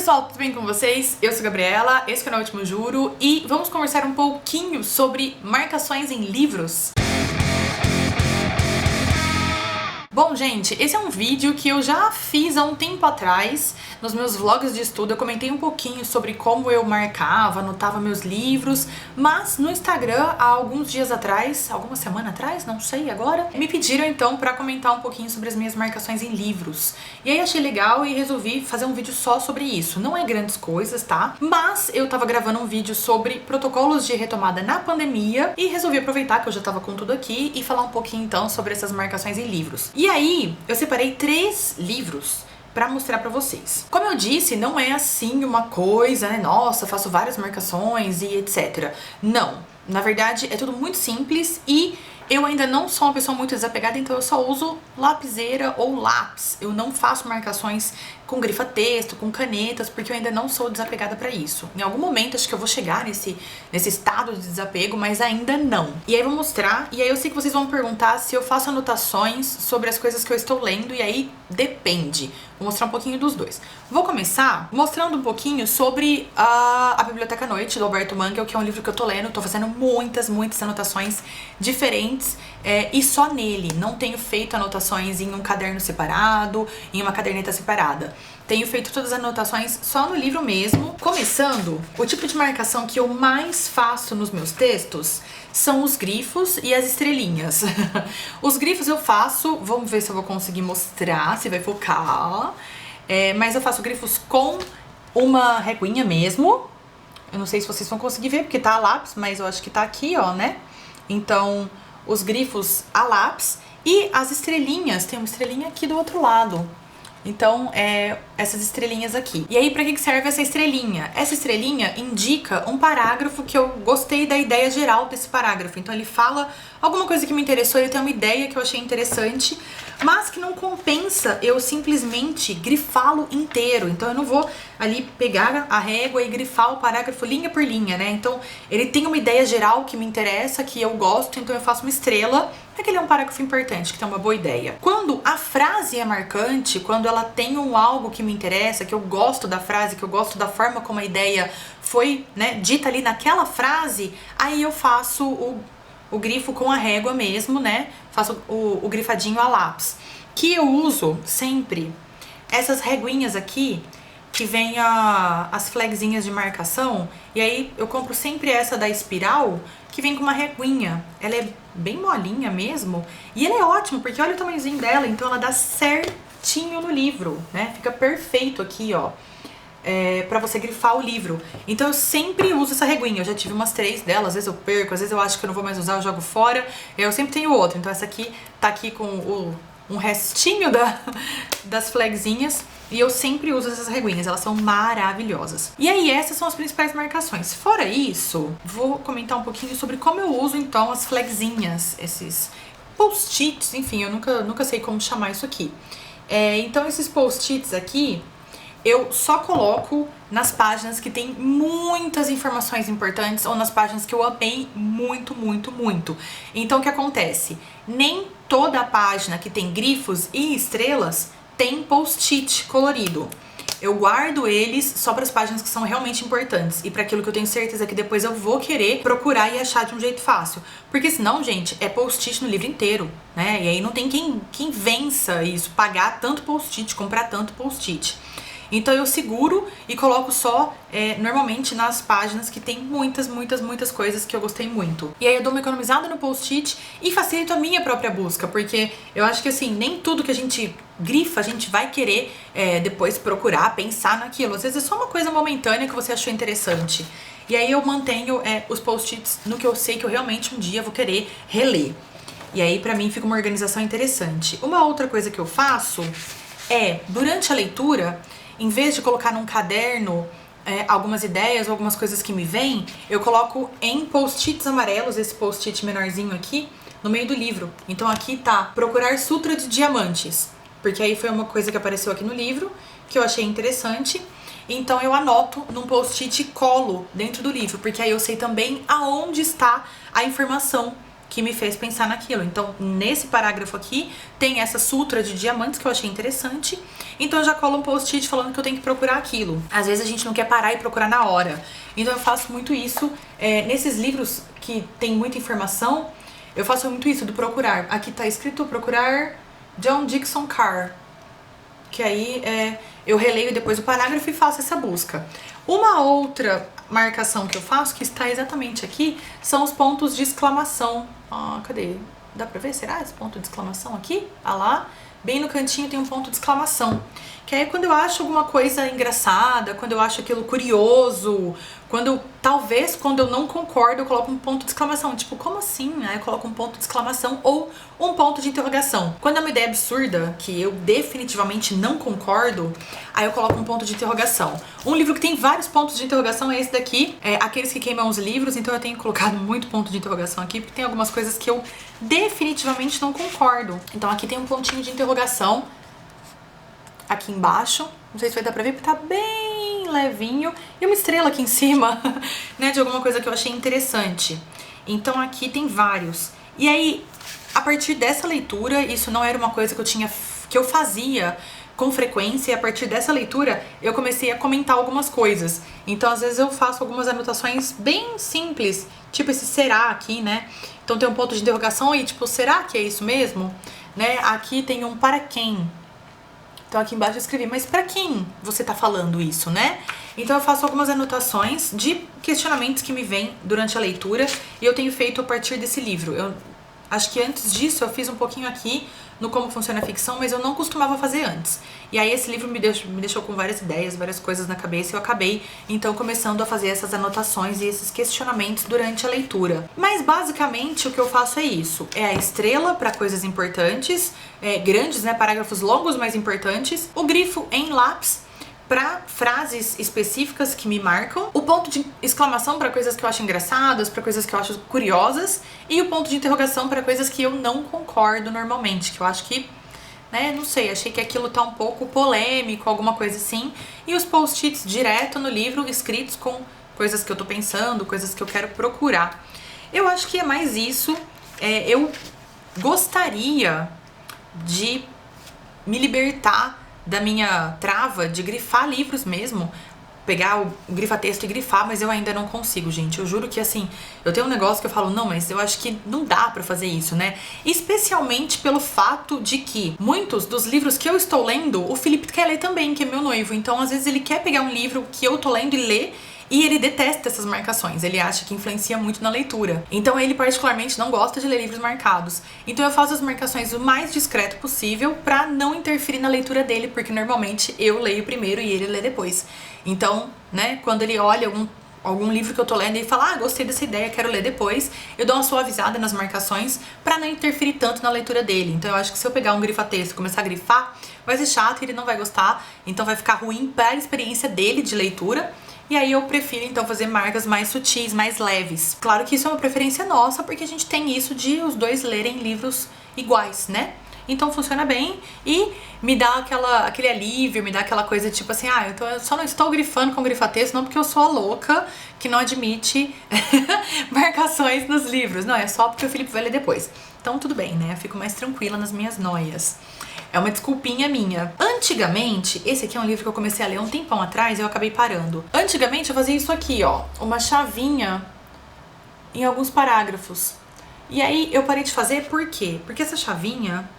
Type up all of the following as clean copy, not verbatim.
pessoal, tudo bem com vocês? Eu sou a Gabriela, esse é o canal Último Juro e vamos conversar um pouquinho sobre marcações em livros. Bom, gente, esse é um vídeo que eu já fiz há um tempo atrás, nos meus vlogs de estudo. Eu comentei um pouquinho sobre como eu marcava, anotava meus livros, mas no Instagram, há alguns dias atrás, alguma semana atrás, não sei agora, me pediram então pra comentar um pouquinho sobre as minhas marcações em livros. E aí achei legal e resolvi fazer um vídeo só sobre isso. Não é grandes coisas, tá? Mas eu tava gravando um vídeo sobre protocolos de retomada na pandemia e resolvi aproveitar que eu já tava com tudo aqui e falar um pouquinho então sobre essas marcações em livros. E aí, eu separei 3 livros pra mostrar pra vocês. Como eu disse, não é assim uma coisa, né? Nossa, faço várias marcações e etc. Não. Na verdade, é tudo muito simples e eu ainda não sou uma pessoa muito desapegada, então eu só uso lapiseira ou lápis. Eu não faço marcações com grifa-texto, com canetas, porque eu ainda não sou desapegada pra isso. Em algum momento acho que eu vou chegar nesse estado de desapego, mas ainda não. E aí eu vou mostrar, e aí eu sei que vocês vão me perguntar se eu faço anotações sobre as coisas que eu estou lendo, e aí depende. Vou mostrar um pouquinho dos dois. Vou começar mostrando um pouquinho sobre a Biblioteca à Noite, do Alberto Mangel, que é um livro que eu tô lendo. Tô fazendo muitas anotações diferentes e só nele. Não tenho feito anotações em um caderno separado, em uma caderneta separada. Tenho feito todas as anotações só no livro mesmo. Começando, o tipo de marcação que eu mais faço nos meus textos são os grifos e as estrelinhas. Os grifos eu faço, vamos ver se eu vou conseguir mostrar, se vai focar. Mas eu faço grifos com uma reguinha mesmo. Eu não sei se vocês vão conseguir ver, porque tá a lápis, mas eu acho que tá aqui, ó, né? Então, os grifos a lápis e as estrelinhas, tem uma estrelinha aqui do outro lado. Então, essas estrelinhas aqui. E aí, pra que serve essa estrelinha? Essa estrelinha indica um parágrafo que eu gostei da ideia geral desse parágrafo. Então, ele fala alguma coisa que me interessou, ele tem uma ideia que eu achei interessante, mas que não compensa eu simplesmente grifá-lo inteiro. Então, eu não vou ali pegar a régua e grifar o parágrafo linha por linha, né? Então, ele tem uma ideia geral que me interessa, que eu gosto, então eu faço uma estrela. Aquele é um parágrafo importante, que tem uma boa ideia. Quando a frase é marcante, quando ela tem algo que me interessa, que eu gosto da frase, que eu gosto da forma como a ideia foi, né, dita ali naquela frase, aí eu faço o grifo com a régua mesmo, né? Faço o grifadinho a lápis. Que eu uso sempre essas reguinhas aqui, que vem as flagzinhas de marcação, e aí eu compro sempre essa da Espiral, que vem com uma reguinha. Ela é bem molinha mesmo, e ela é ótima, porque olha o tamanhozinho dela, então ela dá certinho no livro, né? Fica perfeito aqui, ó, pra você grifar o livro. Então eu sempre uso essa reguinha, eu já tive umas 3 delas, às vezes eu perco, às vezes eu acho que eu não vou mais usar, eu jogo fora, eu sempre tenho outra. Então essa aqui tá aqui com um restinho das flagzinhas, e eu sempre uso essas reguinhas, elas são maravilhosas. E aí essas são as principais marcações. Fora isso, vou comentar um pouquinho sobre como eu uso então as flagzinhas, esses post-its, enfim, eu nunca sei como chamar isso aqui. Então esses post-its aqui, eu só coloco nas páginas que tem muitas informações importantes ou nas páginas que eu amei muito. Então o que acontece? Nem toda a página que tem grifos e estrelas tem post-it colorido. Eu guardo eles só para as páginas que são realmente importantes e para aquilo que eu tenho certeza que depois eu vou querer procurar e achar de um jeito fácil. Porque senão, gente, é post-it no livro inteiro, né? E aí não tem quem vença isso, pagar tanto post-it, comprar tanto post-it. Então eu seguro e coloco só, normalmente, nas páginas que tem muitas coisas que eu gostei muito. E aí eu dou uma economizada no post-it e facilito a minha própria busca, porque eu acho que assim, nem tudo que a gente grifa, a gente vai querer depois procurar, pensar naquilo. Às vezes é só uma coisa momentânea que você achou interessante. E aí eu mantenho os post-its no que eu sei que eu realmente um dia vou querer reler. E aí pra mim fica uma organização interessante. Uma outra coisa que eu faço durante a leitura, em vez de colocar num caderno algumas ideias ou algumas coisas que me vêm, eu coloco em post-its amarelos, esse post-it menorzinho aqui, no meio do livro. Então aqui tá Procurar Sutra de Diamantes, porque aí foi uma coisa que apareceu aqui no livro, que eu achei interessante. Então eu anoto num post-it e colo dentro do livro, porque aí eu sei também aonde está a informação que me fez pensar naquilo. Então, nesse parágrafo aqui, tem essa sutra de diamantes que eu achei interessante. Então, eu já colo um post-it falando que eu tenho que procurar aquilo. Às vezes, a gente não quer parar e procurar na hora. Então, eu faço muito isso. Nesses livros que tem muita informação, eu faço muito isso, do procurar. Aqui tá escrito procurar John Dickson Carr. Que aí, eu releio depois o parágrafo e faço essa busca. Uma outra marcação que eu faço, que está exatamente aqui, são os pontos de exclamação. Cadê? Dá pra ver? Será esse ponto de exclamação aqui? Lá, bem no cantinho tem um ponto de exclamação. Que aí quando eu acho alguma coisa engraçada, quando eu acho aquilo curioso, talvez quando eu não concordo, eu coloco um ponto de exclamação. Tipo, como assim? Aí eu coloco um ponto de exclamação ou um ponto de interrogação. Quando é uma ideia absurda, que eu definitivamente não concordo, aí eu coloco um ponto de interrogação. Um livro que tem vários pontos de interrogação é esse daqui, Aqueles que Queimam os Livros, então eu tenho colocado muito ponto de interrogação aqui, porque tem algumas coisas que eu definitivamente não concordo. Então aqui tem um pontinho de interrogação, aqui embaixo, não sei se vai dar pra ver, porque tá bem levinho, e uma estrela aqui em cima, né, de alguma coisa que eu achei interessante. Então aqui tem vários. E aí, a partir dessa leitura, isso não era uma coisa que eu fazia com frequência, e a partir dessa leitura eu comecei a comentar algumas coisas. Então às vezes eu faço algumas anotações bem simples, tipo esse será aqui, né? Então tem um ponto de interrogação aí, tipo, será que é isso mesmo? Né? Aqui tem um para quem. Então aqui embaixo eu escrevi, mas pra quem você tá falando isso, né? Então eu faço algumas anotações de questionamentos que me vêm durante a leitura e eu tenho feito a partir desse livro. Eu acho que antes disso eu fiz um pouquinho aqui no Como Funciona a Ficção, mas eu não costumava fazer antes. E aí esse livro me deixou com várias ideias, várias coisas na cabeça e eu acabei então começando a fazer essas anotações e esses questionamentos durante a leitura. Mas basicamente o que eu faço é isso, é a estrela para coisas importantes, grandes, né, parágrafos longos mais importantes, o grifo em lápis para frases específicas que me marcam, o ponto de exclamação para coisas que eu acho engraçadas, para coisas que eu acho curiosas, e o ponto de interrogação para coisas que eu não concordo normalmente, que eu acho que, né, não sei, achei que aquilo tá um pouco polêmico, alguma coisa assim, e os post-its direto no livro, escritos com coisas que eu tô pensando, coisas que eu quero procurar. Eu acho que é mais isso. Eu gostaria de me libertar da minha trava de grifar livros mesmo, pegar o grifa-texto e grifar, mas eu ainda não consigo, gente. Eu juro que, assim, eu tenho um negócio que eu falo, não, mas eu acho que não dá pra fazer isso, né? Especialmente pelo fato de que muitos dos livros que eu estou lendo, o Felipe quer ler também, que é meu noivo. Então, às vezes, ele quer pegar um livro que eu tô lendo e ler, e ele detesta essas marcações, ele acha que influencia muito na leitura. Então ele particularmente não gosta de ler livros marcados. Então eu faço as marcações o mais discreto possível pra não interferir na leitura dele, porque normalmente eu leio primeiro e ele lê depois. Então, né, quando ele olha algum livro que eu tô lendo e fala, gostei dessa ideia, quero ler depois, eu dou uma suavizada nas marcações pra não interferir tanto na leitura dele. Então eu acho que se eu pegar um grifa-texto e começar a grifar, vai ser chato e ele não vai gostar, então vai ficar ruim pra experiência dele de leitura. E aí eu prefiro então fazer marcas mais sutis, mais leves. Claro que isso é uma preferência nossa, porque a gente tem isso de os dois lerem livros iguais, né? Então funciona bem e me dá aquele alívio, me dá aquela coisa tipo assim, eu só não estou grifando com grifa-texto, não porque eu sou a louca que não admite marcações nos livros. Não, é só porque o Felipe vai ler depois. Então tudo bem, né? Eu fico mais tranquila nas minhas noias. É uma desculpinha minha. Antigamente, esse aqui é um livro que eu comecei a ler um tempão atrás e eu acabei parando. Antigamente eu fazia isso aqui, ó, uma chavinha em alguns parágrafos. E aí eu parei de fazer por quê? Porque essa chavinha,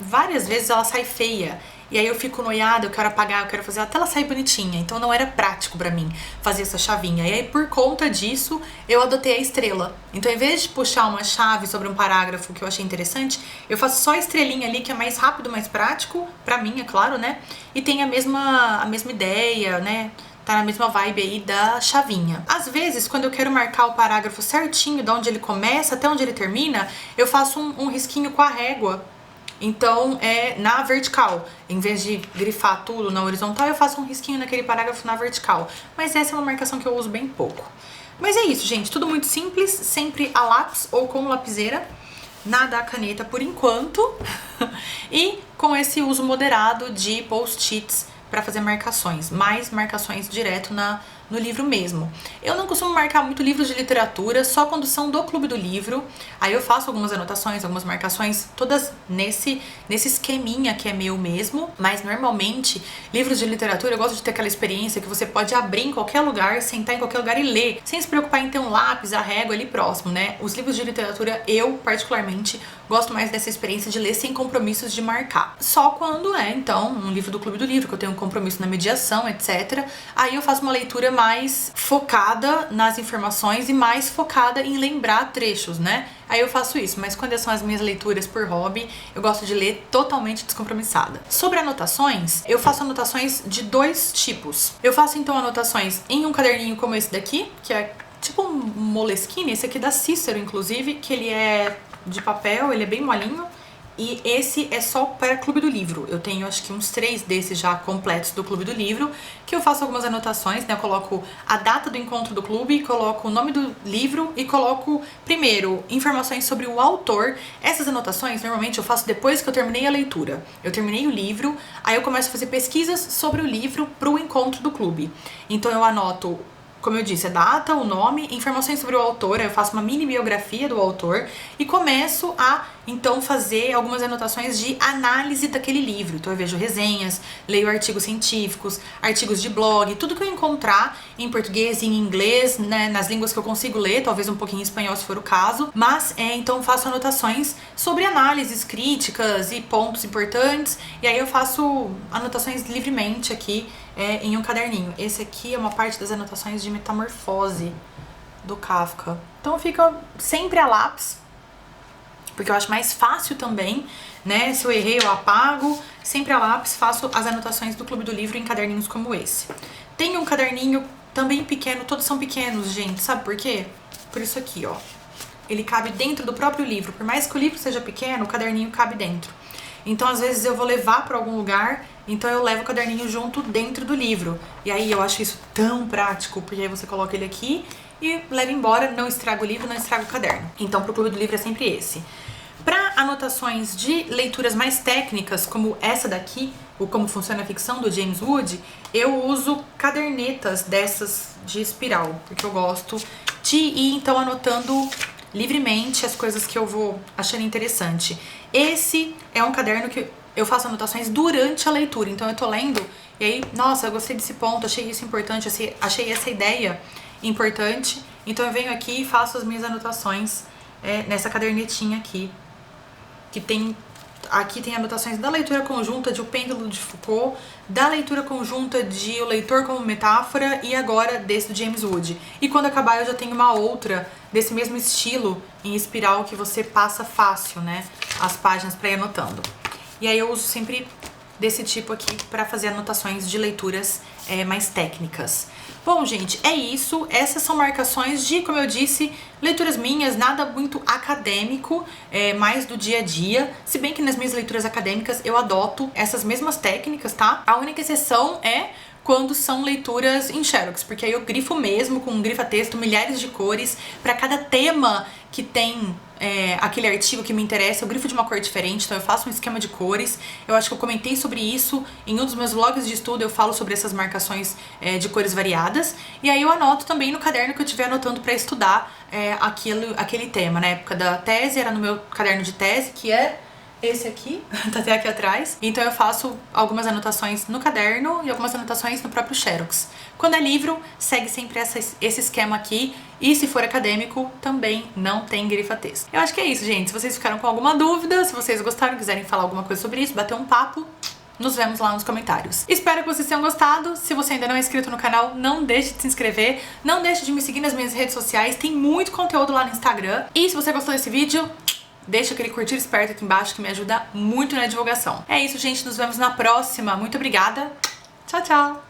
várias vezes ela sai feia. E aí eu fico noiada, eu quero apagar, eu quero fazer até ela sair bonitinha. Então não era prático pra mim fazer essa chavinha. E aí por conta disso, eu adotei a estrela. Então em vez de puxar uma chave sobre um parágrafo que eu achei interessante, eu faço só a estrelinha ali, que é mais rápido, mais prático, pra mim, é claro, né? E tem a mesma ideia, né? Tá na mesma vibe aí da chavinha. Às vezes, quando eu quero marcar o parágrafo certinho, de onde ele começa até onde ele termina, eu faço um risquinho com a régua. Então, na vertical. Em vez de grifar tudo na horizontal, eu faço um risquinho naquele parágrafo na vertical. Mas essa é uma marcação que eu uso bem pouco. Mas é isso, gente. Tudo muito simples, sempre a lápis ou com lapiseira. Nada a caneta por enquanto. E com esse uso moderado de post-its pra fazer marcações, mais marcações direto no livro mesmo. Eu não costumo marcar muito livros de literatura, só quando são do Clube do Livro. Aí eu faço algumas anotações, algumas marcações, todas nesse esqueminha que é meu mesmo. Mas normalmente, livros de literatura, eu gosto de ter aquela experiência que você pode abrir em qualquer lugar, sentar em qualquer lugar e ler, sem se preocupar em ter um lápis, a régua ali próximo, né? Os livros de literatura, eu particularmente gosto mais dessa experiência de ler sem compromissos de marcar. Só quando é, então, um livro do Clube do Livro, que eu tenho um compromisso na mediação, etc. Aí eu faço uma leitura mais focada nas informações e mais focada em lembrar trechos, né? Aí eu faço isso, mas quando são as minhas leituras por hobby, eu gosto de ler totalmente descompromissada. Sobre anotações, eu faço anotações de dois tipos. Eu faço então anotações em um caderninho como esse daqui, que é tipo um Moleskine, esse aqui da Cícero, inclusive, que ele é de papel, ele é bem molinho. E esse é só para Clube do Livro. Eu tenho acho que uns 3 desses já completos do Clube do Livro, que eu faço algumas anotações, né? Eu coloco a data do encontro do clube, coloco o nome do livro e coloco, primeiro, informações sobre o autor. Essas anotações, normalmente, eu faço depois que eu terminei a leitura. Eu terminei o livro, aí eu começo a fazer pesquisas sobre o livro pro encontro do clube. Então eu anoto, como eu disse, a data, o nome, informações sobre o autor, eu faço uma mini biografia do autor e começo a, então, fazer algumas anotações de análise daquele livro. Então eu vejo resenhas, leio artigos científicos, artigos de blog, tudo que eu encontrar em português e em inglês, né, nas línguas que eu consigo ler, talvez um pouquinho em espanhol se for o caso, mas então faço anotações sobre análises, críticas e pontos importantes, e aí eu faço anotações livremente aqui em um caderninho. Esse aqui é uma parte das anotações de Metamorfose do Kafka. Então fica sempre a lápis, porque eu acho mais fácil também, né? Se eu errei, eu apago. Sempre a lápis, faço as anotações do Clube do Livro em caderninhos como esse. Tem um caderninho também pequeno, todos são pequenos, gente. Sabe por quê? Por isso aqui, ó. Ele cabe dentro do próprio livro. Por mais que o livro seja pequeno, o caderninho cabe dentro. Então, às vezes, eu vou levar para algum lugar, então eu levo o caderninho junto dentro do livro. E aí eu acho isso tão prático, porque aí você coloca ele aqui e leva embora, não estraga o livro, não estraga o caderno. Então, pro Clube do Livro é sempre esse. Para anotações de leituras mais técnicas, como essa daqui, o Como Funciona a Ficção, do James Wood, eu uso cadernetas dessas de espiral, porque eu gosto de ir, então, anotando livremente as coisas que eu vou achando interessante. Esse é um caderno que eu faço anotações durante a leitura, então eu tô lendo e aí, nossa, eu gostei desse ponto, achei isso importante, achei essa ideia importante, então eu venho aqui e faço as minhas anotações nessa cadernetinha aqui, que tem, aqui tem anotações da leitura conjunta de O Pêndulo de Foucault, da leitura conjunta de O Leitor como Metáfora e agora desse do James Wood. E quando acabar eu já tenho uma outra desse mesmo estilo em espiral que você passa fácil, né, as páginas para ir anotando. E aí eu uso sempre desse tipo aqui para fazer anotações de leituras mais técnicas. Bom, gente, é isso. Essas são marcações de, como eu disse, leituras minhas, nada muito acadêmico, mais do dia a dia. Se bem que nas minhas leituras acadêmicas eu adoto essas mesmas técnicas, tá? A única exceção é quando são leituras em xerox, porque aí eu grifo mesmo com um grifa-texto, milhares de cores, para cada tema que tem aquele artigo que me interessa, eu grifo de uma cor diferente, então eu faço um esquema de cores. Eu acho que eu comentei sobre isso em um dos meus vlogs de estudo, eu falo sobre essas marcações de cores variadas, e aí eu anoto também no caderno que eu estiver anotando para estudar aquele tema. Na época da tese, era no meu caderno de tese, que é esse aqui, tá até aqui atrás. Então eu faço algumas anotações no caderno e algumas anotações no próprio xerox. Quando é livro, segue sempre esse esquema aqui. E se for acadêmico, também não tem grifa-texto. Eu acho que é isso, gente. Se vocês ficaram com alguma dúvida, se vocês gostaram, quiserem falar alguma coisa sobre isso, bater um papo, nos vemos lá nos comentários. Espero que vocês tenham gostado. Se você ainda não é inscrito no canal, não deixe de se inscrever. Não deixe de me seguir nas minhas redes sociais. Tem muito conteúdo lá no Instagram. E se você gostou desse vídeo, deixa aquele curtir esperto aqui embaixo que me ajuda muito na divulgação. É isso, gente. Nos vemos na próxima. Muito obrigada. Tchau, tchau.